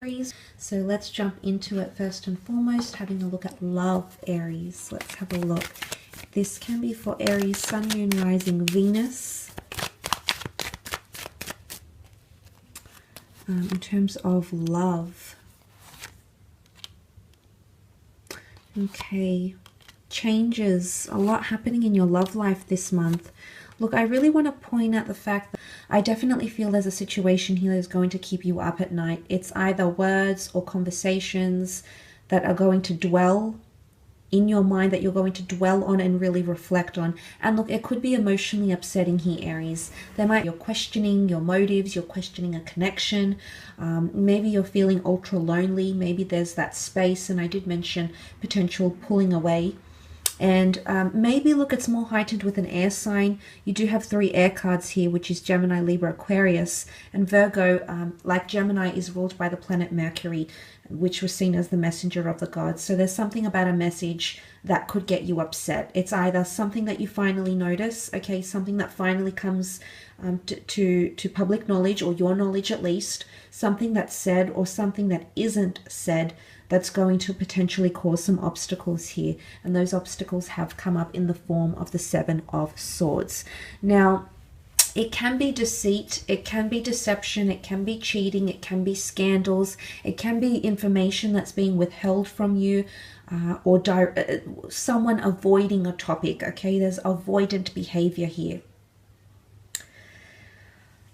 Aries. So let's jump into it first and foremost, having a look at love, Aries. Let's have a look. This can be for Aries, Sun, Moon, Rising, Venus. In terms of love. Okay. Changes. A lot happening in your love life this month. Look, I really want to point out the fact that I definitely feel there's a situation here that's going to keep you up at night. It's either words or conversations that are going to dwell in your mind, that you're going to dwell on and really reflect on. And look, it could be emotionally upsetting here, Aries. You're questioning your motives, you're questioning a connection. Maybe you're feeling ultra lonely. Maybe there's that space, and I did mention potential pulling away. And maybe, look, it's more heightened with an air sign. You do have 3 air cards here, which is Gemini, Libra, Aquarius. And Virgo, like Gemini, is ruled by the planet Mercury, which was seen as the messenger of the gods. So there's something about a message that could get you upset. It's either something that you finally notice, okay, something that finally comes to public knowledge, or your knowledge at least, something that's said or something that isn't said, that's going to potentially cause some obstacles here. And those obstacles have come up in the form of the 7 of Swords. Now, it can be deceit, it can be deception, it can be cheating, it can be scandals, it can be information that's being withheld from you, or someone avoiding a topic, okay? There's avoidant behavior here.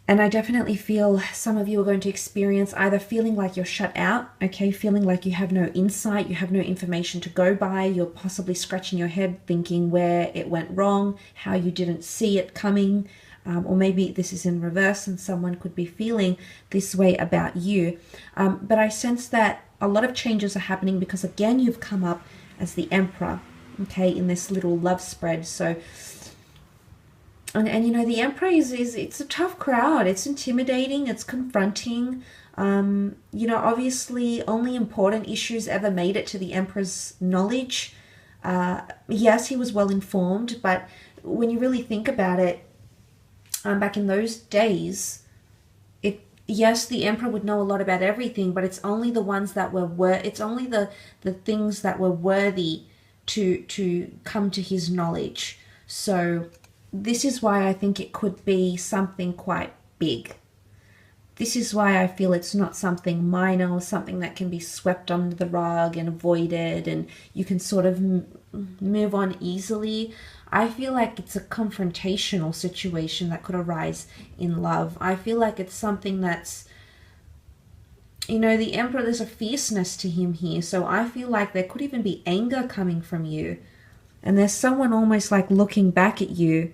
And I definitely feel some of you are going to experience either feeling like you're shut out, okay, feeling like you have no insight, you have no information to go by, you're possibly scratching your head thinking where it went wrong, how you didn't see it coming, or maybe this is in reverse and someone could be feeling this way about you. But I sense that a lot of changes are happening because, again, you've come up as the Emperor, okay, in this little love spread. So And you know, the Emperor it's a tough crowd. It's intimidating. It's confronting. You know, obviously only important issues ever made it to the Emperor's knowledge. Yes, he was well informed, but when you really think about it, back in those days, yes, the Emperor would know a lot about everything, but it's only the ones that it's only the things that were worthy to come to his knowledge. So this is why I think it could be something quite big. This is why I feel it's not something minor or something that can be swept under the rug and avoided and you can sort of move on easily. I feel like it's a confrontational situation that could arise in love. I feel like it's something that's, you know, the Emperor, there's a fierceness to him here. So I feel like there could even be anger coming from you. And there's someone almost like looking back at you.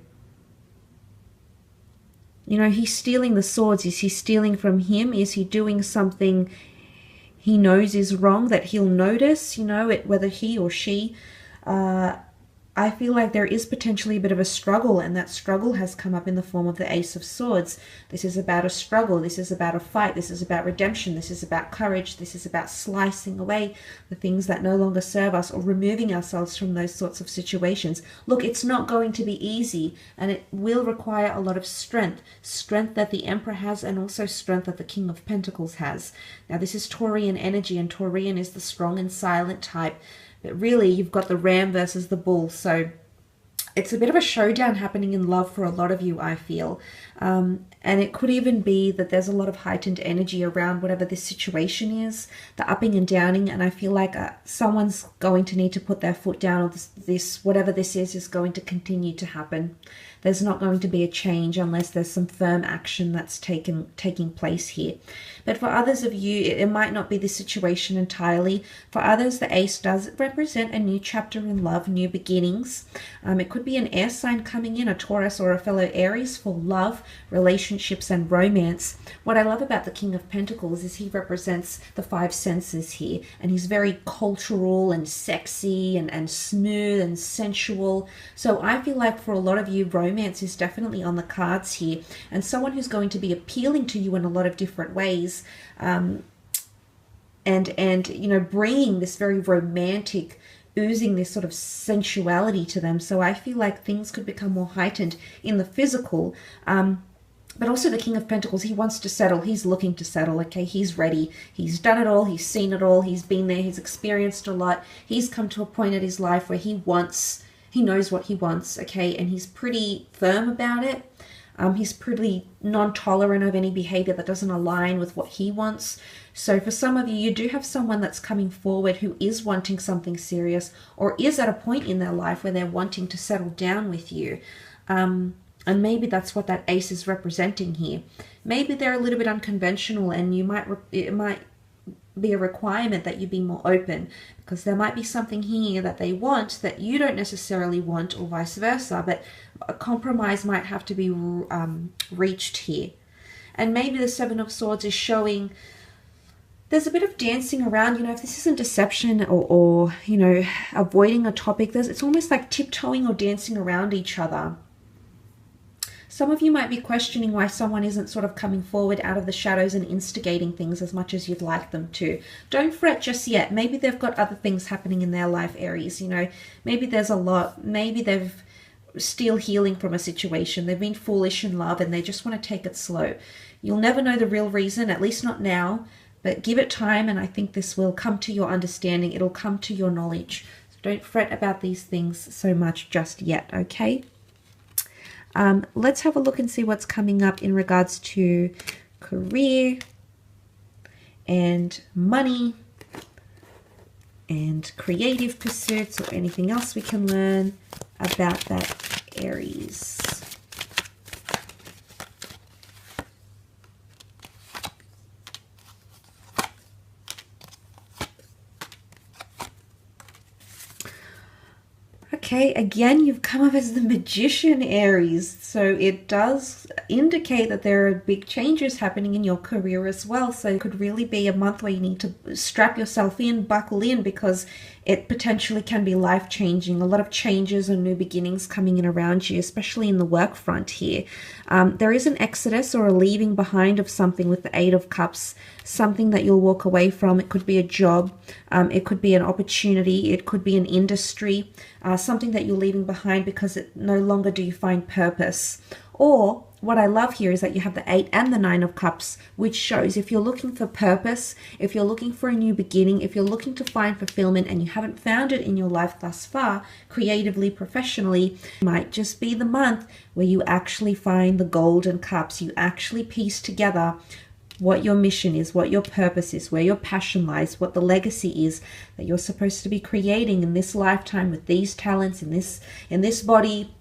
You know, he's stealing the swords. Is he stealing from him? Is he doing something he knows is wrong that he'll notice, you know, whether he or she? I feel like there is potentially a bit of a struggle, and that struggle has come up in the form of the Ace of Swords. This is about a struggle. This is about a fight. This is about redemption. This is about courage. This is about slicing away the things that no longer serve us or removing ourselves from those sorts of situations. Look, it's not going to be easy, and it will require a lot of strength. Strength that the Emperor has, and also strength that the King of Pentacles has. Now, this is Taurian energy, and Taurian is the strong and silent type. But really, you've got the ram versus the bull. So it's a bit of a showdown happening in love for a lot of you, I feel. And it could even be that there's a lot of heightened energy around whatever this situation is, the upping and downing. And I feel like someone's going to need to put their foot down, or this whatever this is going to continue to happen. There's not going to be a change unless there's some firm action that's taking place here. But for others of you, it might not be the situation entirely. For others, the Ace does represent a new chapter in love, new beginnings. It could be an air sign coming in, a Taurus or a fellow Aries, for love, relationships, and romance. What I love about the King of Pentacles is he represents the 5 senses here, and he's very cultural and sexy and smooth and sensual. So I feel like for a lot of you, romance is definitely on the cards here, and someone who's going to be appealing to you in a lot of different ways, and you know, bringing this very romantic, oozing this sort of sensuality to them. So I feel like things could become more heightened in the physical, But also the King of Pentacles, he wants to settle. He's looking to settle, okay? He's ready. He's done it all. He's seen it all. He's been there. He's experienced a lot. He's come to a point in his life where he knows what he wants, okay? And he's pretty firm about it. He's pretty non-tolerant of any behavior that doesn't align with what he wants. So for some of you, you do have someone that's coming forward who is wanting something serious, or is at a point in their life where they're wanting to settle down with you. And maybe that's what that ace is representing here. Maybe they're a little bit unconventional, and it might be a requirement that you be more open, because there might be something here that they want that you don't necessarily want, or vice versa, but a compromise might have to be reached here. And maybe the Seven of Swords is showing there's a bit of dancing around, you know, if this isn't deception or you know, avoiding a topic, it's almost like tiptoeing or dancing around each other. Some of you might be questioning why someone isn't sort of coming forward out of the shadows and instigating things as much as you'd like them to. Don't fret just yet. Maybe they've got other things happening in their life, Aries. You know, maybe there's a lot. Maybe they've still healing from a situation. They've been foolish in love and they just want to take it slow. You'll never know the real reason, at least not now, but give it time, and I think this will come to your understanding. It'll come to your knowledge. So don't fret about these things so much just yet, okay? Let's have a look and see what's coming up in regards to career and money and creative pursuits, or anything else we can learn about that Aries. Okay, again, you've come up as the Magician, Aries. So it does indicate that there are big changes happening in your career as well. So it could really be a month where you need to strap yourself in, buckle in, because it potentially can be life-changing. A lot of changes and new beginnings coming in around you, especially in the work front here. There is an exodus or a leaving behind of something with the Eight of Cups, something that you'll walk away from. It could be a job, it could be an opportunity, it could be an industry, something that you're leaving behind because no longer do you find purpose. Or what I love here is that you have the 8 and the 9 of Cups, which shows if you're looking for purpose, if you're looking for a new beginning, if you're looking to find fulfillment and you haven't found it in your life thus far, creatively, professionally, it might just be the month where you actually find the Golden Cups. You actually piece together what your mission is, what your purpose is, where your passion lies, what the legacy is that you're supposed to be creating in this lifetime with these talents, in this body,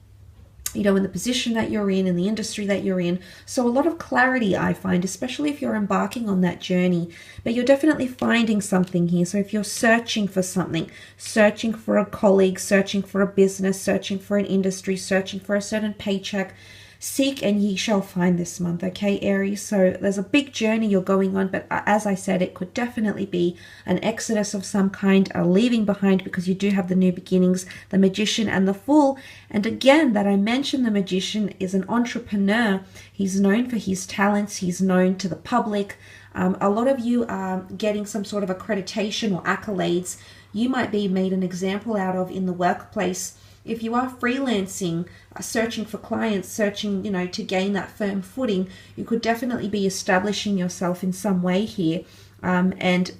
you know, in the position that you're in the industry that you're in. So a lot of clarity, I find, especially if you're embarking on that journey. But you're definitely finding something here. So if you're searching for something, searching for a colleague, searching for a business, searching for an industry, searching for a certain paycheck, seek and ye shall find this month, okay, Aries? So there's a big journey you're going on, but as I said, it could definitely be an exodus of some kind, a leaving behind, because you do have the new beginnings, the Magician and the Fool. And again, that I mentioned, the Magician is an entrepreneur. He's known for his talents. He's known to the public. A lot of you are getting some sort of accreditation or accolades. You might be made an example out of in the workplace. If you are freelancing, searching for clients, searching, you know, to gain that firm footing, you could definitely be establishing yourself in some way here. And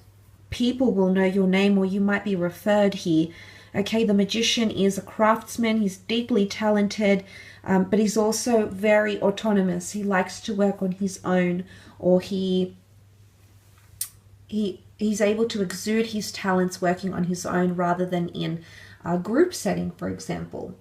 people will know your name, or you might be referred here. Okay, the Magician is a craftsman. He's deeply talented, but he's also very autonomous. He likes to work on his own, or he's able to exude his talents working on his own rather than in a group setting, for example.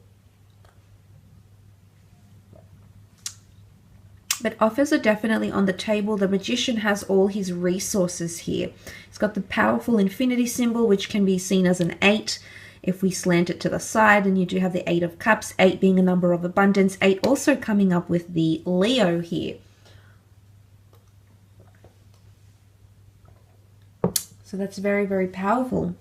But offers are definitely on the table. The Magician has all his resources here. He's got the powerful infinity symbol, which can be seen as an 8 if we slant it to the side, and you do have the 8 of Cups, 8 being a number of abundance, 8 also coming up with the Leo here. So that's very, very powerful.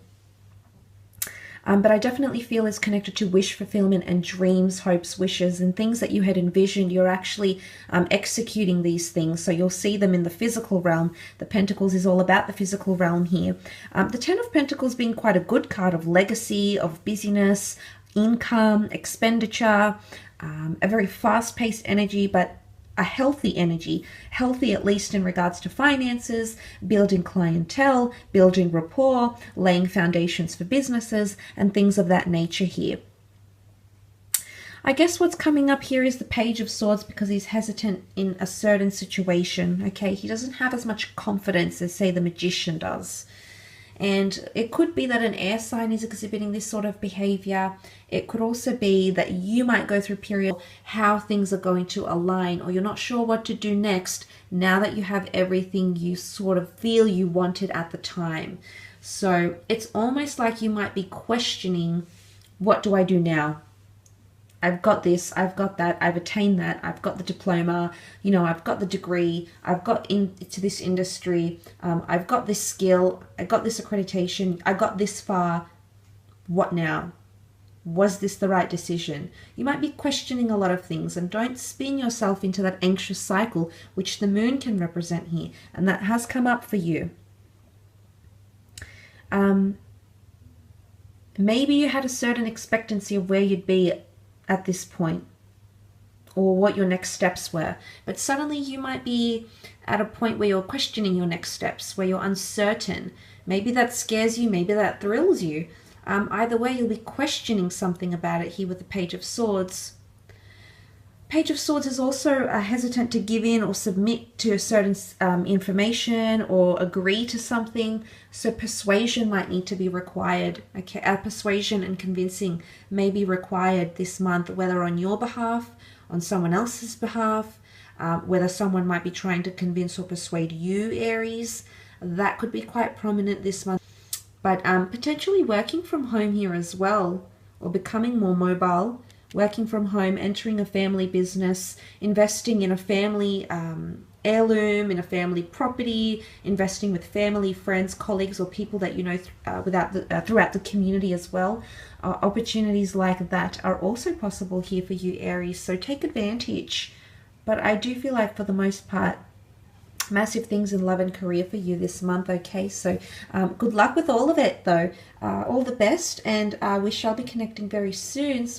But I definitely feel is connected to wish fulfillment and dreams, hopes, wishes, and things that you had envisioned. You're actually executing these things. So you'll see them in the physical realm. The Pentacles is all about the physical realm here. The 10 of Pentacles being quite a good card of legacy, of busyness, income, expenditure, a very fast-paced energy, but a healthy energy, healthy at least in regards to finances, building clientele, building rapport, laying foundations for businesses, and things of that nature here. I guess what's coming up here is the Page of Swords because he's hesitant in a certain situation, okay? He doesn't have as much confidence as, say, the Magician does. And it could be that an air sign is exhibiting this sort of behavior. It could also be that you might go through a period how things are going to align, or you're not sure what to do next now that you have everything you sort of feel you wanted at the time. So it's almost like you might be questioning, what do I do now? I've got this, I've got that, I've attained that, I've got the diploma, you know, I've got the degree, I've got into this industry, I've got this skill, I got this accreditation, I got this far. What now? Was this the right decision? You might be questioning a lot of things, and don't spin yourself into that anxious cycle, which the moon can represent here, and that has come up for you. Maybe you had a certain expectancy of where you'd be at this point, or what your next steps were, but suddenly you might be at a point where you're questioning your next steps, where you're uncertain. Maybe that scares you, maybe that thrills you. Either way, you'll be questioning something about it here with the Page of Swords. Page of Swords is also hesitant to give in or submit to a certain information or agree to something. So persuasion might need to be required. Okay, persuasion and convincing may be required this month, whether on your behalf, on someone else's behalf, whether someone might be trying to convince or persuade you, Aries. That could be quite prominent this month. But potentially working from home here as well, or becoming more mobile. Working from home, entering a family business, investing in a family heirloom, in a family property, investing with family, friends, colleagues, or people that you know throughout the community as well. Opportunities like that are also possible here for you, Aries, so take advantage. But I do feel like for the most part, massive things in love and career for you this month, okay? So good luck with all of it, though. All the best, and we shall be connecting very soon. So